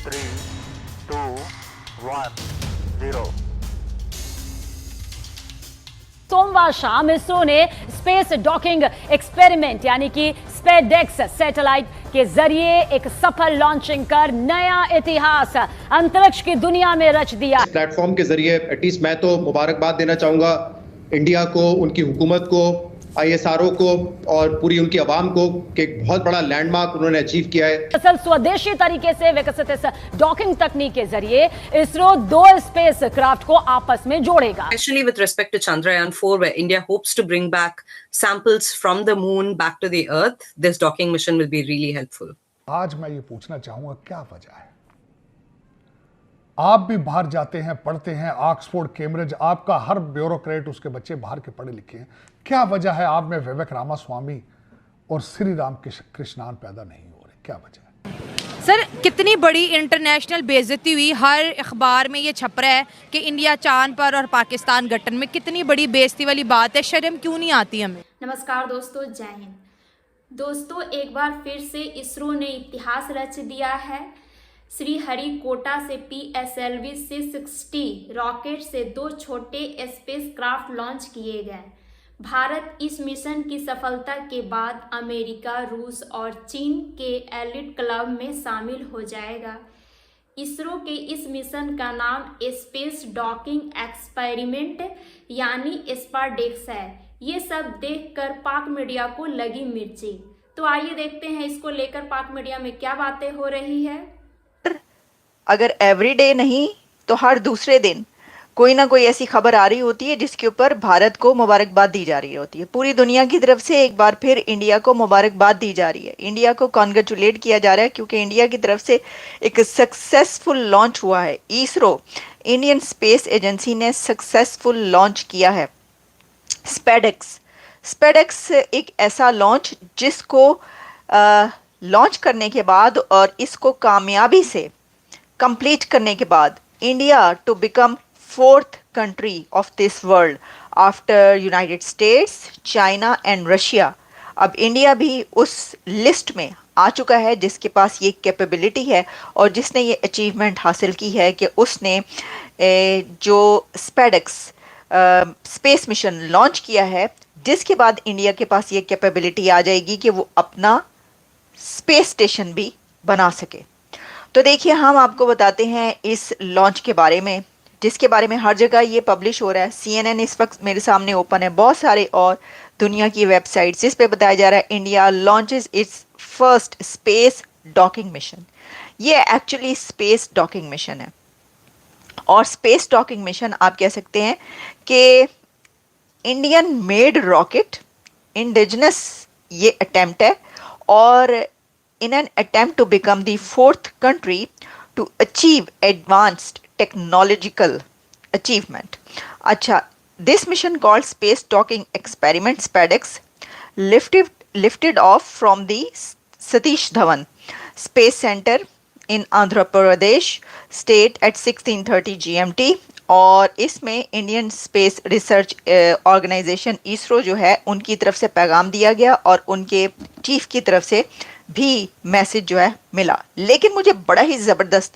3, 2, 1, 0। सोमवार शाम इसरो ने स्पेस डॉकिंग एक्सपेरिमेंट यानी कि स्पेडेक्स सैटेलाइट के जरिए एक सफल लॉन्चिंग कर नया इतिहास अंतरिक्ष की दुनिया में रच दिया। इस प्लेटफॉर्म के जरिए एटलीस्ट मैं तो मुबारकबाद देना चाहूंगा इंडिया को, उनकी हुकूमत को, आईएसआरओ को और पूरी उनकी आवाम को कि एक बहुत बड़ा लैंडमार्क उन्होंने अचीव किया है। असल स्वदेशी तरीके से विकसित इस डॉकिंग तकनीक के जरिए इसरो दो स्पेस क्राफ्ट को आपस में जोड़ेगा। Especially with respect to Chandrayaan-4, where India hopes to bring back samples from the moon back to the Earth, this docking mission will be really helpful. आज मैं ये पूछना चाहूंगा, क्या वजह है? आप भी बाहर जाते हैं, पढ़ते हैं, ऑक्सफोर्ड, कैम्ब्रिज, आपका हर ब्यूरोक्रेट, उसके बच्चे बाहर के पढ़े लिखे हैं। क्या वजह है आप में विवेक रामास्वामी और श्री राम कृष्णान पैदा नहीं हो रहे? क्या वजह है? सर, कितनी बड़ी इंटरनेशनल बेइज्जती हुई, हर अखबार में ये छप रहा है कि इंडिया चांद पर और पाकिस्तान गट्टन में। कितनी बड़ी बेइज्जती वाली बात है, शर्म क्यों नहीं आती हमें? नमस्कार दोस्तों, जय हिंद। दोस्तों, एक बार फिर से इसरो ने इतिहास रच दिया है। श्रीहरिकोटा से PSLV 660 रॉकेट से दो छोटे स्पेसक्राफ्ट लॉन्च किए गए। भारत इस मिशन की सफलता के बाद अमेरिका, रूस और चीन के एलिट क्लब में शामिल हो जाएगा। इसरो के इस मिशन का नाम स्पेस डॉकिंग एक्सपेरिमेंट यानी स्पेडेक्स है। ये सब देखकर पाक मीडिया को लगी मिर्ची। तो आइए देखते हैं इसको लेकर पाक मीडिया में क्या बातें हो रही है। अगर एवरीडे नहीं तो हर दूसरे दिन कोई ना कोई ऐसी खबर आ रही होती है जिसके ऊपर भारत को मुबारकबाद दी जा रही होती है। पूरी दुनिया की तरफ से एक बार फिर इंडिया को मुबारकबाद दी जा रही है, इंडिया को कॉन्ग्रेचुलेट किया जा रहा है, क्योंकि इंडिया की तरफ से एक सक्सेसफुल लॉन्च हुआ है। इसरो, इंडियन स्पेस एजेंसी ने सक्सेसफुल लॉन्च किया है स्पेडेक्स। स्पेडेक्स एक ऐसा लॉन्च जिसको लॉन्च करने के बाद और इसको कामयाबी से कंप्लीट करने के बाद India to become fourth country of this world after United States, China and Russia. अब इंडिया भी उस लिस्ट में आ चुका है जिसके पास ये कैपेबिलिटी है और जिसने ये अचीवमेंट हासिल की है कि उसने जो स्पेडेक्स स्पेस मिशन लॉन्च किया है, जिसके बाद इंडिया के पास ये कैपेबिलिटी आ जाएगी कि वो अपना स्पेस स्टेशन भी बना सके। तो देखिए, हम आपको बताते हैं इस लॉन्च के बारे में, जिसके बारे में हर जगह ये पब्लिश हो रहा है। CNN इस वक्त मेरे सामने ओपन है, बहुत सारे और दुनिया की वेबसाइट्स जिस पे बताया जा रहा है India launches it's first space docking mission. ये एक्चुअली स्पेस डॉकिंग मिशन है और स्पेस डॉकिंग मिशन आप कह सकते हैं कि इंडियन मेड रॉकेट, इंडिजिनस ये अटेम्प्ट है और in an attempt to become the fourth country to achieve advanced technological achievement. अच्छा, this mission called Space Docking Experiment SpaceX lifted off from the Satish Dhawan Space Center in Andhra Pradesh state at 16:30 GMT और इसमें Indian space research organisation ISRO जो है उनकी तरफ से पैगाम दिया गया और उनके चीफ की तरफ से भी मैसेज जो है मिला। लेकिन मुझे बड़ा ही ज़बरदस्त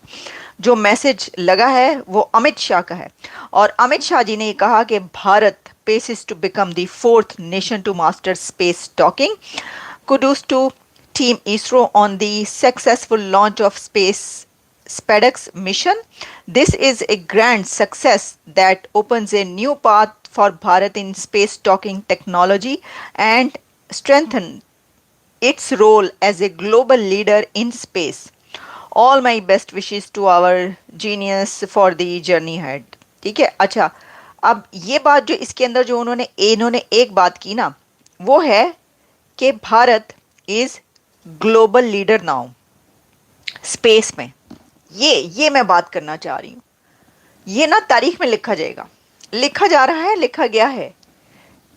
जो मैसेज लगा है वो अमित शाह का है और अमित शाह जी ने कहा कि Bharat paces to become the fourth nation to master space docking. Kudos to team ISRO on the successful launch of SpaceX mission. This is a grand success that opens a new path for Bharat in space docking technology and strengthen its role as a global leader in space. All my best wishes to our genius for the journey ahead. ठीक है। अच्छा, अब ये बात जो इसके अंदर जो इन्होंने एक बात की ना, वो है कि Bharat is global leader now space में। ये मैं बात करना चाह रही हूँ। ये ना तारीख में लिखा जाएगा, लिखा जा रहा है, लिखा गया है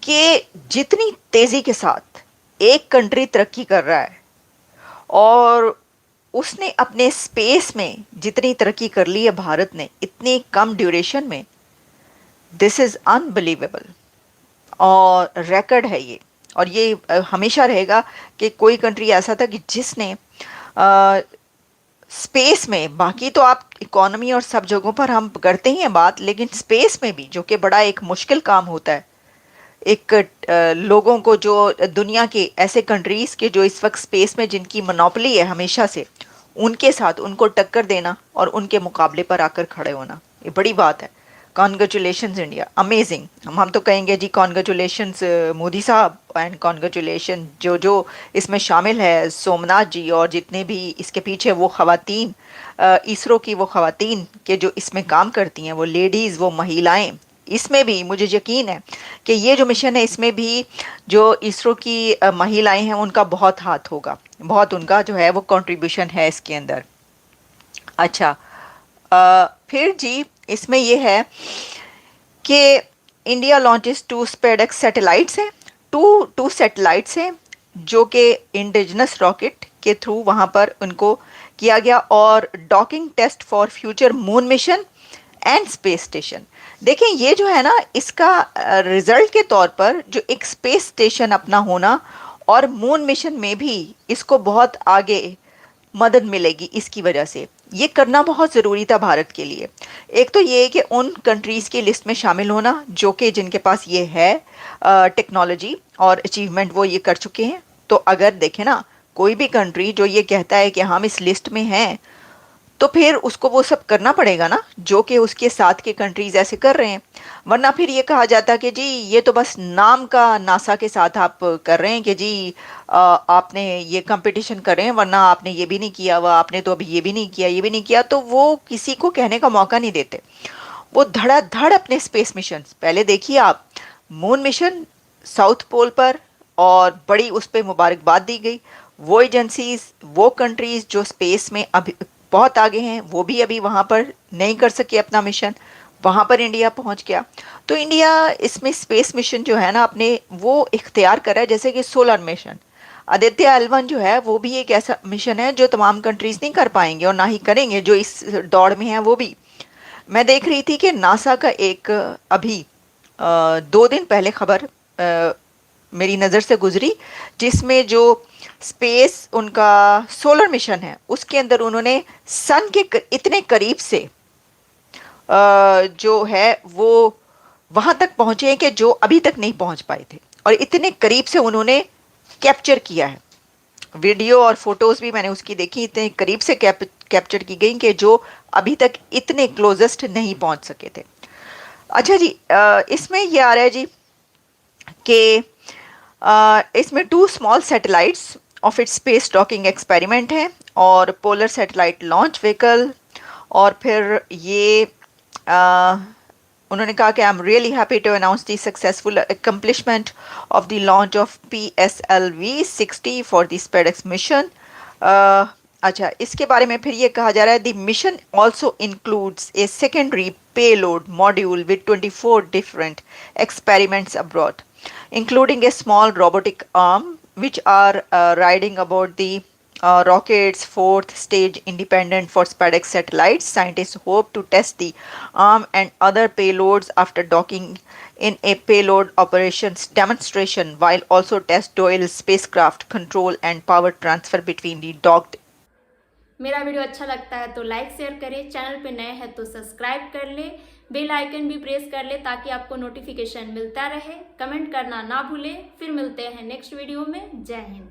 कि जितनी तेजी के साथ एक कंट्री तरक्की कर रहा है और उसने अपने स्पेस में जितनी तरक्की कर ली है भारत ने इतनी कम ड्यूरेशन में, दिस इज़ अनबिलीवेबल और रिकॉर्ड है ये। और ये हमेशा रहेगा कि कोई कंट्री ऐसा था कि जिसने स्पेस में, बाकी तो आप इकोनॉमी और सब जगहों पर हम करते ही हैं बात, लेकिन स्पेस में भी, जो कि बड़ा एक मुश्किल काम होता है, एक लोगों को, जो दुनिया के ऐसे कंट्रीज़ के जो इस वक्त स्पेस में जिनकी मोनोपोली है हमेशा से, उनके साथ उनको टक्कर देना और उनके मुकाबले पर आकर खड़े होना, ये बड़ी बात है। Congratulations India, amazing. हम तो कहेंगे जी कॉन्ग्रेचुलेशंस मोदी साहब, एंड कॉन्ग्रेचुलेशन जो इसमें शामिल है, सोमनाथ जी और जितने भी इसके पीछे वो ख़वातीन, इसरो की वो ख़वातीन के जो इसमें काम करती हैं, वो लेडीज़, वो महिलाएं, इसमें भी मुझे यकीन है कि ये जो मिशन है इसमें भी जो इसरो की महिलाएं हैं उनका बहुत हाथ होगा, बहुत उनका जो है वो कंट्रीब्यूशन है इसके अंदर। अच्छा, फिर जी इसमें ये है कि इंडिया लॉन्चेस 2 SpaceX सैटेलाइट्स हैं, टू सैटेलाइट्स हैं जो कि इंडिजिनस रॉकेट के थ्रू वहाँ पर उनको किया गया, और docking test for future moon mission and space station. देखें ये जो है ना, इसका रिजल्ट के तौर पर जो एक स्पेस स्टेशन अपना होना और मून मिशन में भी इसको बहुत आगे मदद मिलेगी, इसकी वजह से ये करना बहुत ज़रूरी था भारत के लिए। एक तो ये है कि उन कंट्रीज़ की लिस्ट में शामिल होना जो कि जिनके पास ये है टेक्नोलॉजी और अचीवमेंट, वो ये कर चुके हैं। तो अगर देखें ना, कोई भी कंट्री जो ये कहता है कि हम इस लिस्ट में हैं, तो फिर उसको वो सब करना पड़ेगा ना जो कि उसके साथ के कंट्रीज़ ऐसे कर रहे हैं, वरना फिर ये कहा जाता कि जी ये तो बस नाम का नासा के साथ आप कर रहे हैं कि जी आपने ये कंपटीशन कर रहे हैं, वरना आपने ये भी नहीं किया, वह आपने तो अभी ये भी नहीं किया, ये भी नहीं किया, तो वो किसी को कहने का मौका नहीं देते। वो धड़ाधड़ अपने स्पेस मिशन, पहले देखिए आप, मून मिशन साउथ पोल पर, और बड़ी उस पर मुबारकबाद दी गई। वो एजेंसीज, वो कंट्रीज़ जो स्पेस में अभी बहुत आगे हैं, वो भी अभी वहाँ पर नहीं कर सके अपना मिशन, वहाँ पर इंडिया पहुँच गया। तो इंडिया इसमें स्पेस मिशन जो है ना अपने वो इख्तियार कर रहा है, जैसे कि सोलर मिशन आदित्य L1 जो है वो भी एक ऐसा मिशन है जो तमाम कंट्रीज़ नहीं कर पाएंगे और ना ही करेंगे जो इस दौड़ में है। वो भी मैं देख रही थी कि नासा का एक अभी 2 दिन पहले खबर मेरी नज़र से गुजरी, जिसमें जो स्पेस उनका सोलर मिशन है उसके अंदर उन्होंने सन के इतने करीब से जो है वो वहाँ तक पहुँचे हैं कि जो अभी तक नहीं पहुँच पाए थे, और इतने करीब से उन्होंने कैप्चर किया है। वीडियो और फोटोज़ भी मैंने उसकी देखी, इतने करीब से कैप्चर की गई कि जो अभी तक इतने क्लोजेस्ट नहीं पहुँच सके थे। अच्छा जी, इसमें ये आ रहा है जी कि इसमें 2 small satellites of its space docking experiment है और पोलर सैटेलाइट लॉन्च व्हीकल, और फिर ये उन्होंने कहा कि I am really happy to announce the successful accomplishment of the launch of PSLV-60 for the SpaceX mission. अच्छा, इसके बारे में फिर ये कहा जा रहा है the mission also includes a secondary payload module with 24 different experiments abroad, including a small robotic arm, which are riding aboard the rocket's 4th stage independent for SpaceX satellites. Scientists hope to test the arm and other payloads after docking in a payload operations demonstration, while also test dual spacecraft control and power transfer between the docked. मेरा video अच्छा लगता है तो like share करें, channel पे नए हैं तो सब्सक्राइब कर ले, बेल आइकन भी प्रेस कर ले ताकि आपको नोटिफिकेशन मिलता रहे। कमेंट करना ना भूलें। फिर मिलते हैं नेक्स्ट वीडियो में। जय हिंद।